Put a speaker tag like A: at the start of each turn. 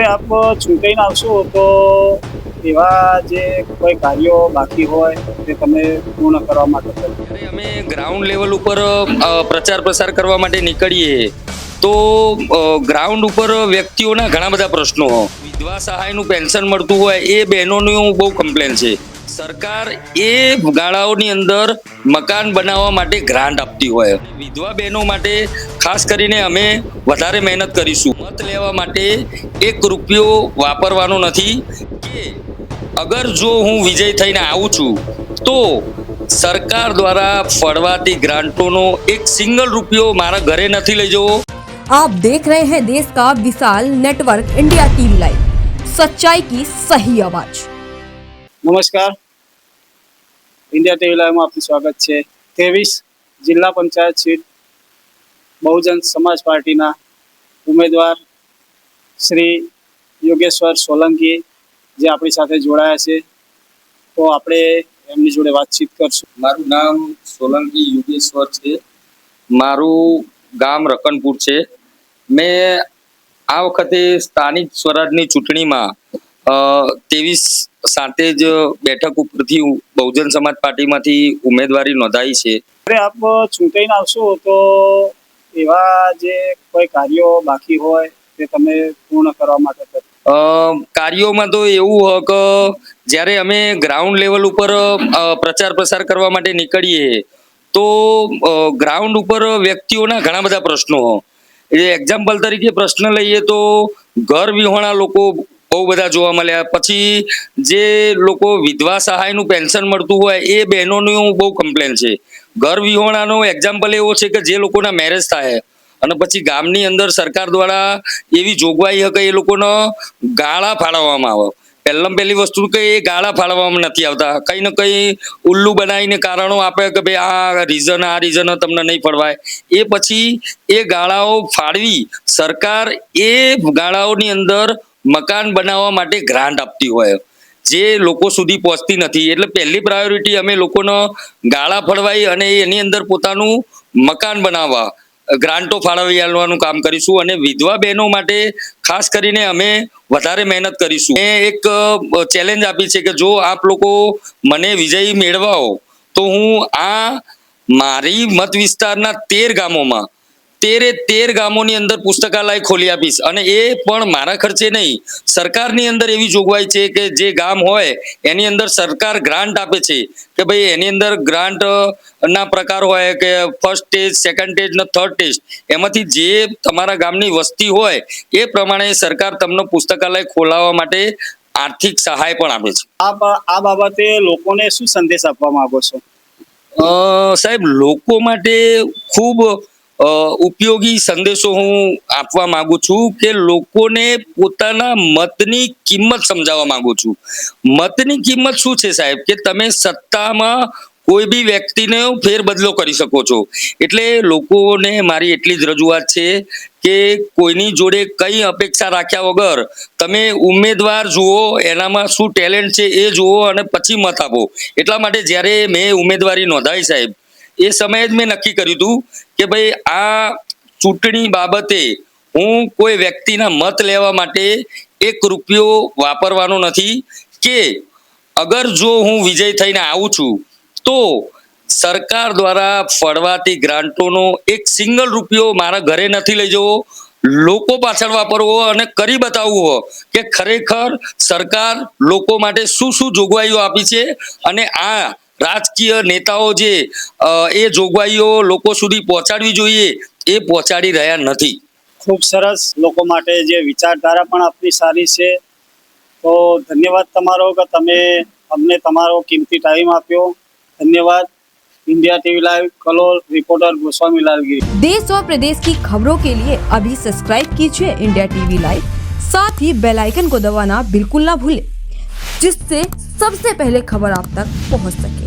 A: આપ ચૂંટાઈને આવશો તો એવા જે કોઈ કાર્યો બાકી હોય તે તમે પૂર્ણ કરવા માટે
B: જ્યારે અમે ગ્રાઉન્ડ લેવલ ઉપર પ્રચાર પ્રસાર કરવા માટે નીકળીએ તો ગ્રાઉન્ડ ઉપર વ્યક્તિઓના ઘણા બધા પ્રશ્નો વિધવા સહાયનું પેન્શન મળતું હોય એ બહેનોનું બહુ કમ્પ્લેન છે. સરકાર એ ગાળાઓની અંદર મકાન બનાવવા માટે ગ્રાન્ટ આપતી હોય. વિધવા બહેનો માટે ખાસ કરીને અમે વધારે મહેનત કરીશું. મત લેવા માટે 1 રૂપિયો વાપરવાનો નથી કે અગર જો હું વિજય થઈને આવું છું તો સરકાર દ્વારા ફળવાતી ગ્રાન્ટોનો 1 સિંગલ રૂપિયો મારા ઘરે નથી લઈ જવો.
C: आप देख रहे हैं देश का विशाल नेटवर्क इंडिया टीवी लाइव, सच्चाई की सही आवाज.
A: નમસ્કાર, ઇન્ડિયા ટીવી લાઈવમાં આપનું સ્વાગત છે. 23 જિલ્લા પંચાયત સીટ બહુજન સમાજ પાર્ટીના ઉમેદવાર શ્રી યોગેશ્વર સોલંકી જે આપણી સાથે જોડાયા છે, તો આપણે એમની જોડે વાતચીત કરશું.
B: મારું નામ સોલંકી યોગેશ્વર છે. મારું ગામ રકનપુર છે. મેં આ વખતે સ્થાનિક સ્વરાજની ચૂંટણીમાં 23 સાતેજ બેઠક ઉપરથી બહુજન સમાજ પાર્ટીમાંથી ઉમેદવારી નોંધાઈ છે.
A: આપ ચૂંટાઈને આવશો તો એવા જે કોઈ કાર્યો બાકી હોય તે તમે પૂર્ણ કરવા માટે
B: કાર્યોમાં તો એવું હોય કે જ્યારે અમે ગ્રાઉન્ડ લેવલ ઉપર પ્રચાર પ્રસાર કરવા માટે નીકળીએ તો ગ્રાઉન્ડ ઉપર વ્યક્તિઓના ઘણા બધા પ્રશ્નો એ એક્ઝામ્પલ તરીકે પ્રશ્ન લઈએ તો ઘર વિહોણા લોકો બહુ બધા જોવા મળ્યા. પછી જે લોકો વિધવા સહાયનું પેન્શન મળતું હોય એ બહેનોનું બહુ કમ્પ્લેન છે. ઘર વિહોણાનો એક્ઝામ્પલ એવો છે કે જે લોકોના મેરેજ થાય અને પછી ગામની અંદર સરકાર દ્વારા એવી જોગવાઈ કે એ લોકોને ગાળા ફાળવવામાં આવે. પહેલી વસ્તુ કે એ ગાળા ફાળવવામાં નથી આવતા. કંઈ ને કંઈ ઉલ્લુ બનાવીને કારણો આપે કે ભાઈ આ રીઝન તમને નહીં ફળવાય. એ પછી એ ગાળાઓ ફાળવી સરકાર એ ગાળાઓની અંદર મકાન બનાવવા માટે ગ્રાન્ટ આપતી હોય જે લોકો સુધી પહોંચતી નથી. એટલે પહેલી પ્રાયોરિટી અમે લોકોને ગાળા ફળવાઈ અને એની અંદર પોતાનું મકાન બનાવવા ગ્રાન્ટો ફાળવી આપવાનું કામ કરીશું. અને વિધવા બહેનો માટે ખાસ કરીને અમે વધારે મહેનત કરીશું. મેં એક ચેલેન્જ આપી છે કે જો આપ લોકો મને વિજય મેળવાઓ તો હું આ મારી મત વિસ્તારના 13 ગામોમાં 13 ગામોની અંદર પુસ્તકાલય ખોલી આપીશ. અને એ પણ મારા ખર્ચે નહીં. સરકારની અંદર એવી જોગવાઈ છે કે જે ગામ હોય એની અંદર સરકાર ગ્રાન્ટ આપે છે કે ભાઈ એની અંદર ગ્રાન્ટ ના પ્રકાર હોય કે ફર્સ્ટ સ્ટેજ, સેકન્ડ સ્ટેજ ને થર્ડ સ્ટેજ, એમાંથી જે તમારા ગામની વસ્તી હોય એ પ્રમાણે સરકાર તમને પુસ્તકાલય ખોલાવવા માટે આર્થિક સહાય પણ આપે છે.
A: આ બાબતે લોકોને શું સંદેશ આપવા માંગો છો?
B: સાહેબ, લોકો માટે ખૂબ ઉપયોગી સંદેશો હું આપવા માંગુ છું કે લોકોને પોતાના મતની કિંમત સમજાવવા માંગુ છું. મતની કિંમત શું છે સાહેબ કે તમે સત્તામાં કોઈ બી વ્યક્તિને ફેરબદલો કરી શકો છો. એટલે લોકોને મારી એટલી જ રજૂઆત છે કે કોઈની જોડે કઈ અપેક્ષા રાખ્યા વગર તમે ઉમેદવાર જુઓ, એનામાં શું ટેલેન્ટ છે એ જુઓ અને પછી મત આપો. એટલા માટે જ્યારે મેં ઉમેદવારી નોંધાવી સાહેબ એ સમયે જ મેં નક્કી કર્યું હતું કે ભાઈ આ ચૂંટણી બાબતે હું કોઈ વ્યક્તિના મત લેવા માટે 1 રૂપિયો વાપરવાનો નથી કે અગર જો હું વિજય થઈને આવું છું તો સરકાર દ્વારા ફળવાતી ગ્રાન્ટોનો 1 સિંગલ રૂપિયો મારા ઘરે નથી લઈ જવો. લોકો પાછળ વાપરવો અને કરી બતાવવું કે ખરેખર સરકાર લોકો માટે શું શું જોગવાઈઓ આપી છે અને આ રાજકીય નેતાઓ જે એ જોગવાઈઓ લોકો સુધી પહોંચાડવી જોઈએ એ પહોંચાડી રહ્યા નથી.
A: ખૂબ સરસ. લોકો માટે જે વિચારધારા પણ આપની સારી છે. તો ધન્યવાદ તમારો કે તમે અમને તમારો કિંમતી ટાઈમ આપ્યો. धन्यवाद. India TV live Kalol, reporter Goswami Lal Giri.
C: देश और प्रदेश की खबरों के लिए अभी सब्सक्राइब कीजिए इंडिया टीवी लाइव, साथ ही बेल आइकन को दबाना बिल्कुल ना भूलें, जिससे सबसे पहले खबर आप तक पहुंच सके.